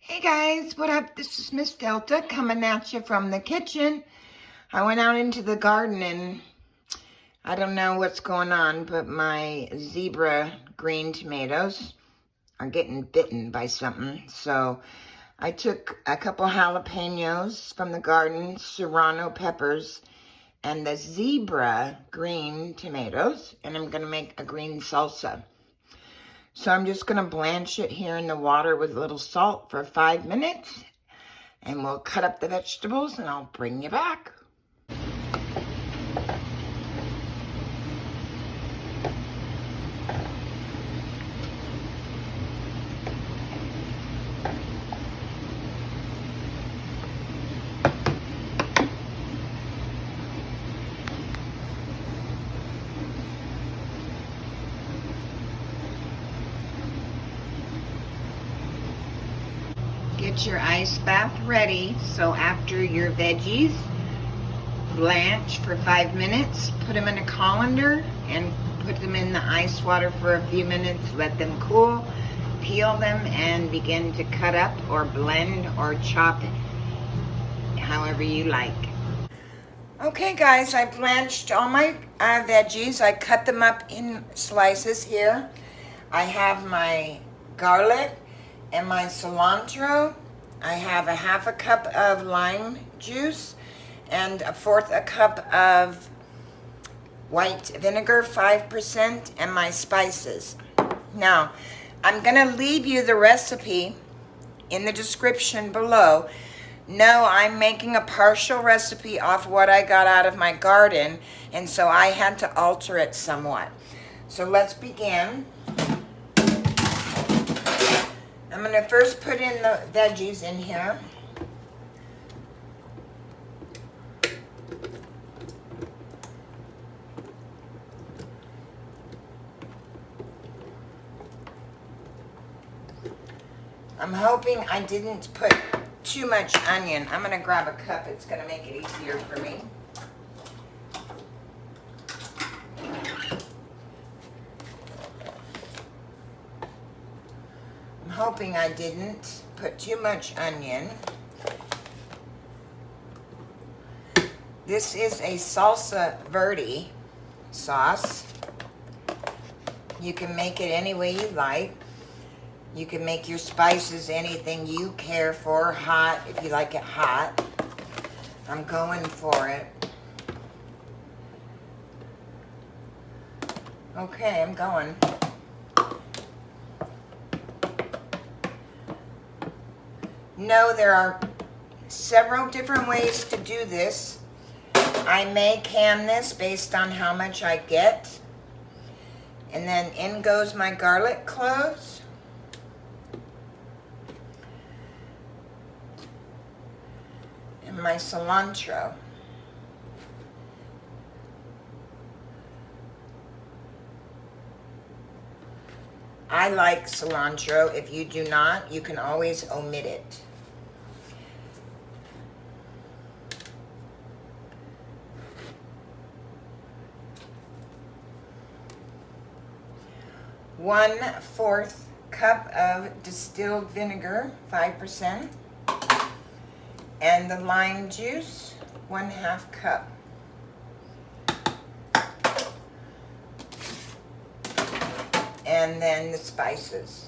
Hey guys, what up? This is Miss Delta coming at you from the kitchen. I went out into the garden and I don't know what's going on, but my zebra green tomatoes are getting bitten by something. So I took a couple jalapenos from the garden, serrano peppers, and the zebra green tomatoes, and I'm gonna make a green salsa. So I'm just going to blanch it here in the water with a little salt for 5 minutes. And we'll cut up the vegetables and I'll bring you back. Get your ice bath ready. So after your veggies blanch for 5 minutes, put them in a colander and put them in the ice water for a few minutes. Let them cool, peel them, and begin to cut up or blend or chop however you like. Okay guys, I blanched all my veggies. I cut them up in slices here. I have my garlic and my cilantro. I have a half a cup of lime juice and a fourth a cup of white vinegar, 5%, and my spices. Now, I'm gonna leave you the recipe in the description below. No, I'm making a partial recipe off what I got out of my garden, and so I had to alter it somewhat. So let's begin. I'm going to first put in the veggies in here. I'm hoping I didn't put too much onion. I'm going to grab a cup. It's going to make it easier for me. I'm hoping I didn't put too much onion. This is a Salsa Verde sauce. You can make it any way you like. You can make your spices anything you care for, hot, if you like it hot. I'm going for it. Okay, I'm going. No, there are several different ways to do this. I may can this based on how much I get. And then in goes my garlic cloves. And my cilantro. I like cilantro. If you do not, you can always omit it. One-fourth cup of distilled vinegar, 5%, and the lime juice, 1/2 cup. And then the spices.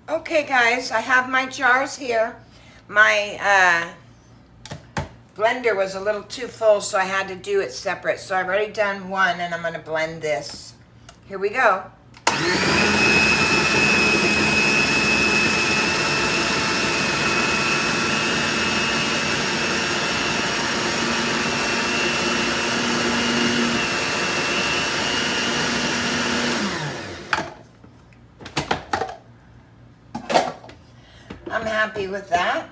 Okay guys, I have my jars here. My blender was a little too full, so I had to do it separate. So I've already done one, and I'm going to blend this. Here we go. I'm happy with that.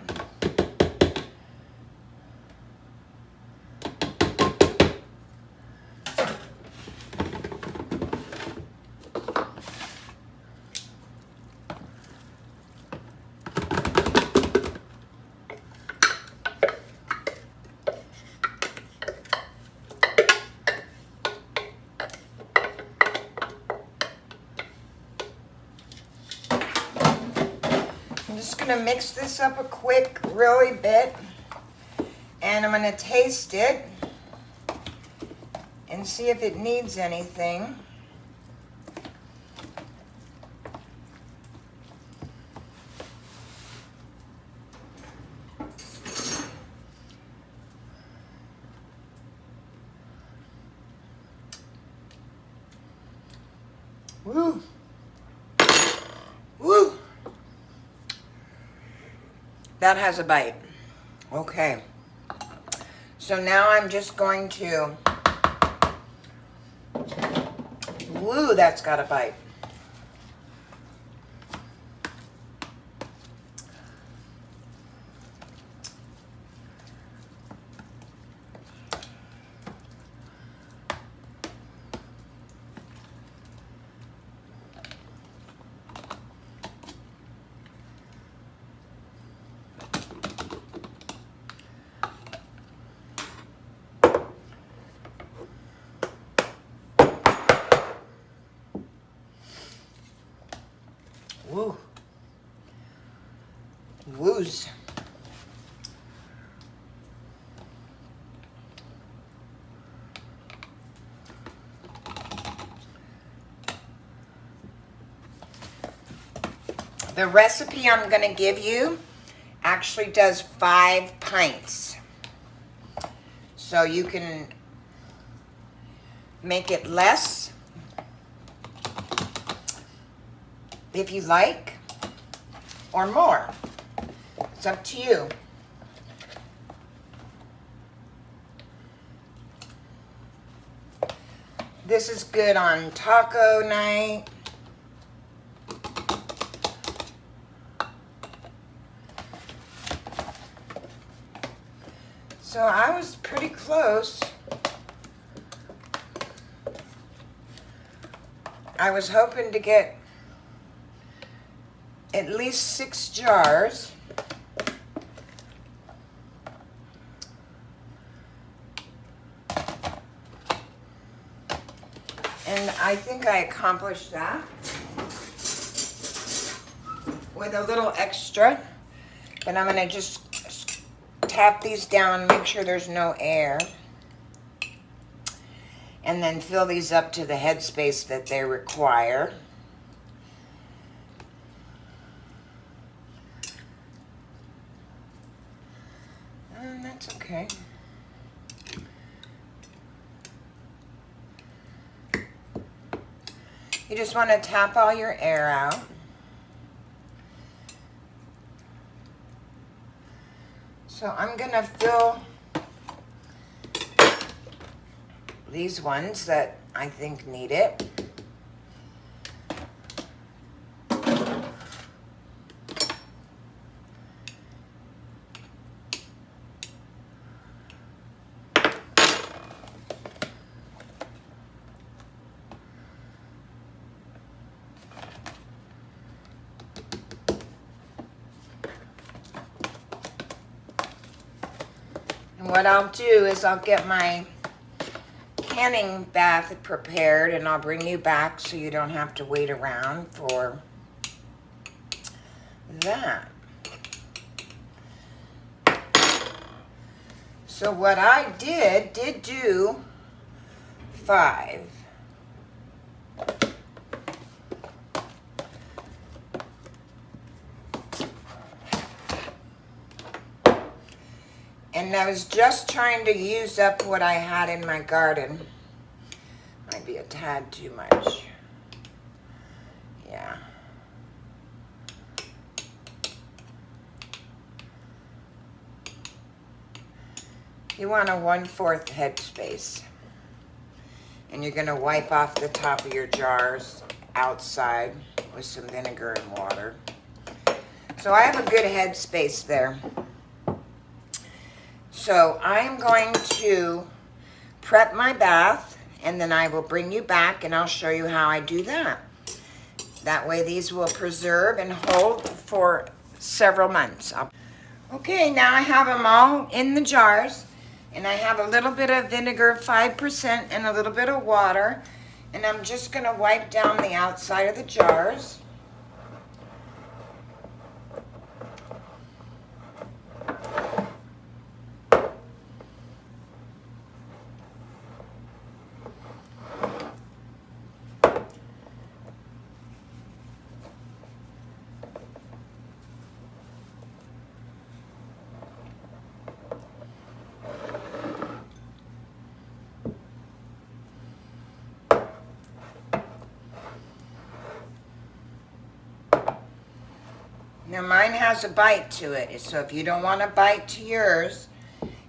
just going to mix this up a quick, really bit. And I'm going to taste it and see if it needs anything. Woo! Woo! That has a bite. Okay. So now I'm just going to, woo, that's got a bite. Woo. Woos. The recipe I'm going to give you actually does 5 pints. So you can make it less if you like, or more. It's up to you. This is good on taco night. So I was pretty close. I was hoping to get at least 6 jars. And I think I accomplished that with a little extra. But I'm going to just tap these down, make sure there's no air. And then fill these up to the headspace that they require. That's okay. You just want to tap all your air out. So I'm going to fill these ones that I think need it. And what I'll do is I'll get my canning bath prepared and I'll bring you back so you don't have to wait around for that. So what I did do 5. And I was just trying to use up what I had in my garden. Might be a tad too much. Yeah. You want a 1/4 headspace. And you're going to wipe off the top of your jars outside with some vinegar and water. So I have a good headspace there. So I'm going to prep my bath and then I will bring you back and I'll show you how I do that. That way these will preserve and hold for several months. Okay, now I have them all in the jars and I have a little bit of vinegar, 5%, and a little bit of water. And I'm just going to wipe down the outside of the jars. Now mine has a bite to it, so if you don't want a bite to yours,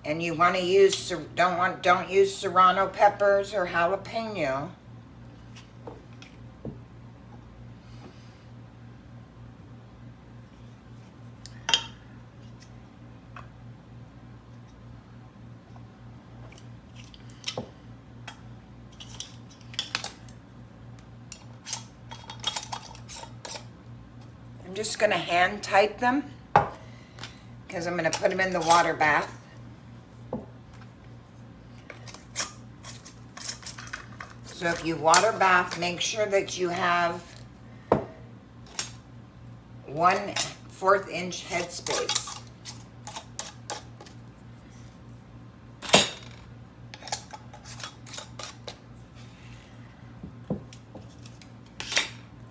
and you want to use don't use serrano peppers or jalapeno. I'm just going to hand tight them because I'm going to put them in the water bath. So if you water bath, make sure that you have 1/4 inch headspace.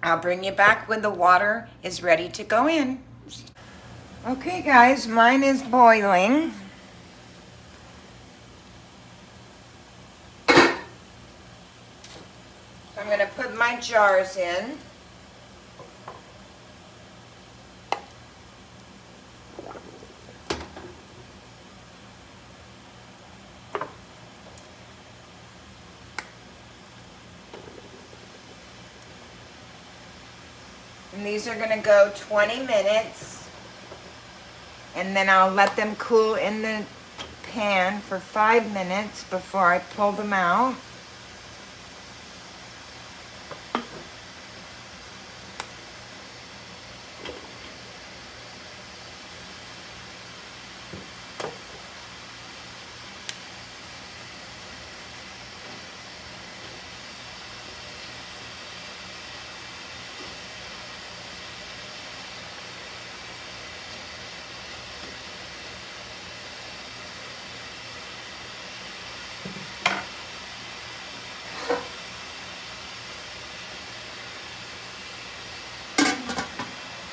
I'll bring you back when the water is ready to go in. Okay guys, mine is boiling. I'm going to put my jars in. And these are going to go 20 minutes. And then I'll let them cool in the pan for 5 minutes before I pull them out.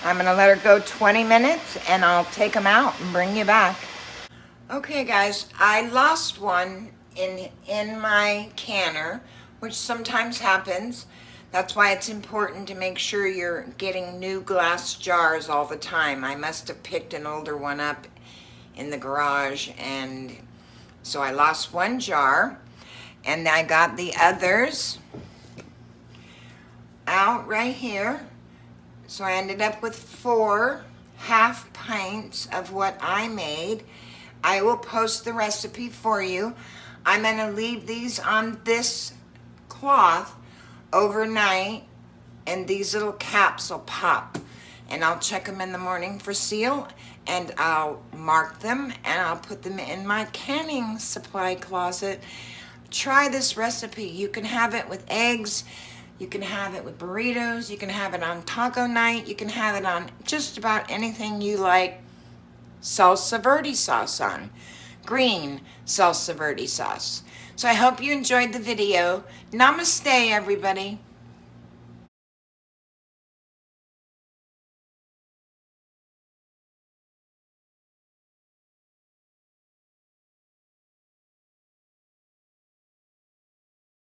I'm going to let her go 20 minutes and I'll take them out and bring you back. Okay guys, I lost one in my canner, which sometimes happens. That's why it's important to make sure you're getting new glass jars all the time. I must have picked an older one up in the garage, and so I lost one jar, and I got the others out right here. So I ended up with 4 half pints of what I made. I will post the recipe for you. I'm going to leave these on this cloth overnight, and these little caps will pop. And I'll check them in the morning for seal, and I'll mark them, and I'll put them in my canning supply closet. Try this recipe. You can have it with eggs. You can have it with burritos. You can have it on taco night. You can have it on just about anything you like Salsa Verde sauce on. Green Salsa Verde sauce. So I hope you enjoyed the video. Namaste, everybody.